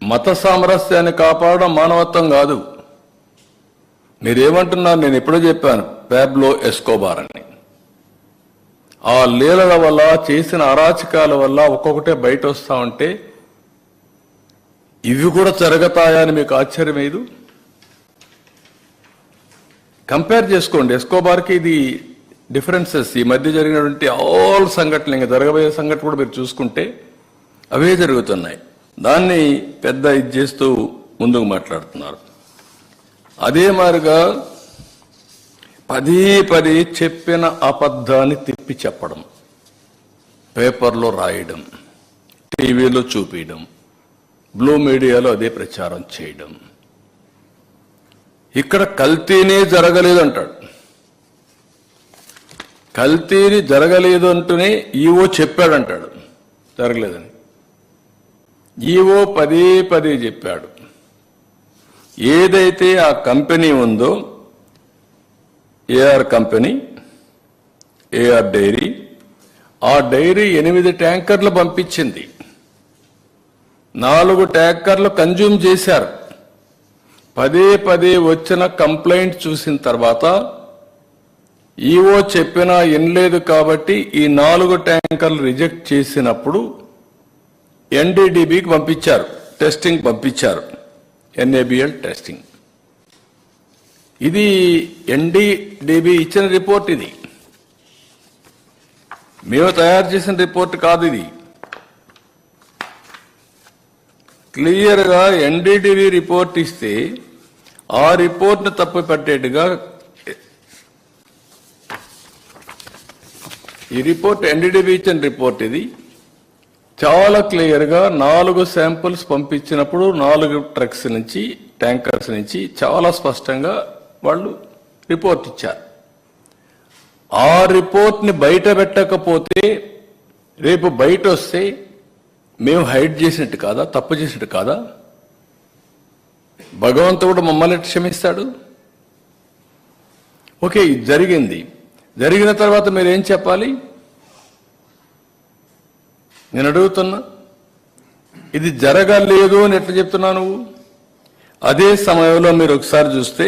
మత సామరస్యాన్ని కాపాడడం మానవత్వం కాదు. మీరేమంటున్నారు? నేను ఎప్పుడో చెప్పాను పాబ్లో ఎస్కోబార్ అని. ఆ లీలల వల్ల, చేసిన అరాచకాల వల్ల ఒక్కొక్కటే బయట వస్తా ఉంటే ఇవి కూడా జరుగుతాయా అని మీకు ఆశ్చర్యమేదు? కంపేర్ చేసుకోండి. ఎస్కోబార్కి ఇది డిఫరెన్సెస్ ఈ మధ్య జరిగినటువంటి ఆల్ సంఘటనలు, ఇంకా జరగబోయే సంఘటన కూడా మీరు చూసుకుంటే అవే జరుగుతున్నాయి. దాన్ని పెద్ద ఇది చేస్తూ ముందుకు మాట్లాడుతున్నారు. అదే మాదిరిగా పదే చెప్పిన అబద్ధాన్ని తిప్పి చెప్పడం, పేపర్లో రాయడం, టీవీలో చూపించడం, బ్లూ మీడియాలో అదే ప్రచారం చేయడం. ఇక్కడ కల్తీనే జరగలేదు అంటాడు. కల్తీని జరగలేదు అంటూనే ఈవో చెప్పాడంటాడు జరగలేదని. ఈవో పదే చెప్పాడు. ఏదైతే ఆ కంపెనీ ఉందో, ఏఆర్ కంపెనీ, ఏఆర్ డైరీ, ఆ డైరీ 8 ట్యాంకర్లు పంపించింది. 4 ట్యాంకర్లు కన్జ్యూమ్ చేశారు. పదే వచ్చిన కంప్లైంట్ చూసిన తర్వాత ఈవో చెప్పినా వినలేదు కాబట్టి ఈ 4 ట్యాంకర్లు రిజెక్ట్ చేసినప్పుడు ఎన్డీడీబీకి పంపించారు, టెస్టింగ్ పంపించారు, ఎన్ఏబిఎల్ టెస్టింగ్. ఇది ఎన్డీడీబీ ఇచ్చిన రిపోర్ట్. ఇది మేము తయారు చేసిన రిపోర్ట్ కాదు. ఇది క్లియర్గా ఎన్డీడీబీ రిపోర్ట్ ఇస్తే ఆ రిపోర్ట్ను తప్పుపట్టేట్టుగా ఈ రిపోర్ట్ ఎన్డీడీబీ ఇచ్చిన రిపోర్ట్. ఇది చాలా క్లియర్గా 4 శాంపుల్స్ పంపించినప్పుడు 4 ట్రక్స్ నుంచి, ట్యాంకర్స్ నుంచి చాలా స్పష్టంగా వాళ్ళు రిపోర్ట్ ఇచ్చారు. ఆ రిపోర్ట్ని బయట పెట్టకపోతే రేపు బయట వస్తే మేము హైడ్ చేసినట్టు కాదా, తప్పు చేసినట్టు కాదా? భగవంతుడు మమ్మల్ని క్షమిస్తాడు? ఓకే, ఇది జరిగింది. జరిగిన తర్వాత మీరేం చెప్పాలి? నేను అడుగుతున్నా, ఇది జరగలేదు అని ఎట్లా చెప్తున్నా నువ్వు? అదే సమయంలో మీరు ఒకసారి చూస్తే